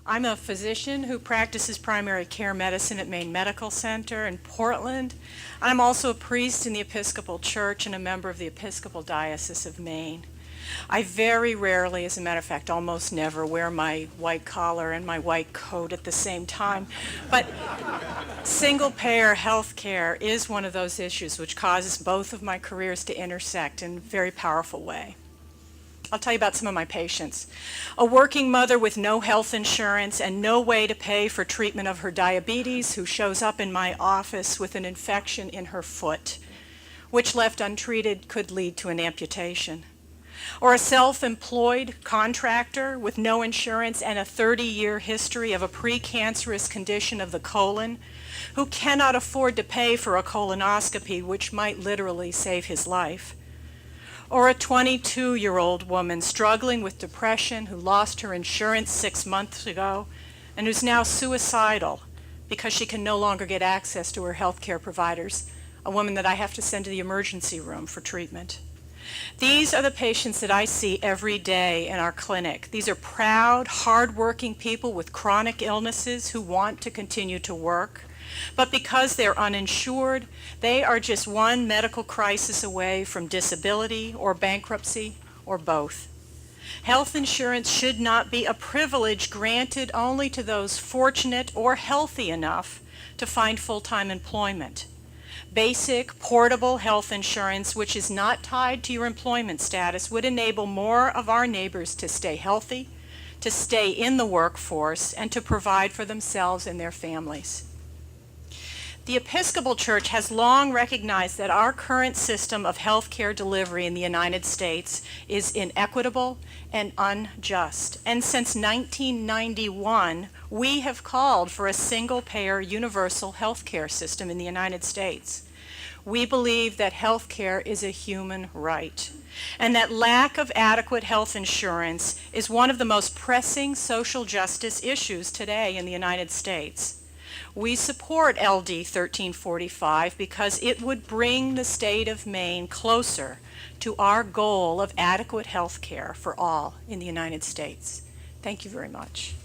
I'm a physician who practices primary care medicine at Maine Medical Center in Portland. I'm also a priest in the Episcopal Church and a member of the Episcopal Diocese of Maine. I very rarely, as a matter of fact, almost never wear my white collar and my white coat at the same time. But single-payer health care is one of those issues which causes both of my careers to intersect in a very powerful way. I'll tell you about some of my patients. A working mother with no health insurance and no way to pay for treatment of her diabetes who shows up in my office with an infection in her foot, which left untreated could lead to an amputation. Or a self-employed contractor with no insurance and a 30-year history of a precancerous condition of the colon who cannot afford to pay for a colonoscopy, which might literally save his life. Or a 22-year-old woman struggling with depression who lost her insurance 6 months ago and who's now suicidal because she can no longer get access to her health care providers, a woman that I have to send to the emergency room for treatment. These are the patients that I see every day in our clinic. These are proud, hard-working people with chronic illnesses who want to continue to work. But because they're uninsured, they are just one medical crisis away from disability or bankruptcy or both. Health insurance should not be a privilege granted only to those fortunate or healthy enough to find full-time employment. Basic, portable health insurance, which is not tied to your employment status, would enable more of our neighbors to stay healthy, to stay in the workforce, and to provide for themselves and their families. The Episcopal Church has long recognized that our current system of health care delivery in the United States is inequitable and unjust. And since 1991, we have called for a single-payer universal health care system in the United States. We believe that health care is a human right, and that lack of adequate health insurance is one of the most pressing social justice issues today in the United States. We support LD 1345 because it would bring the state of Maine closer to our goal of adequate health care for all in the United States. Thank you very much.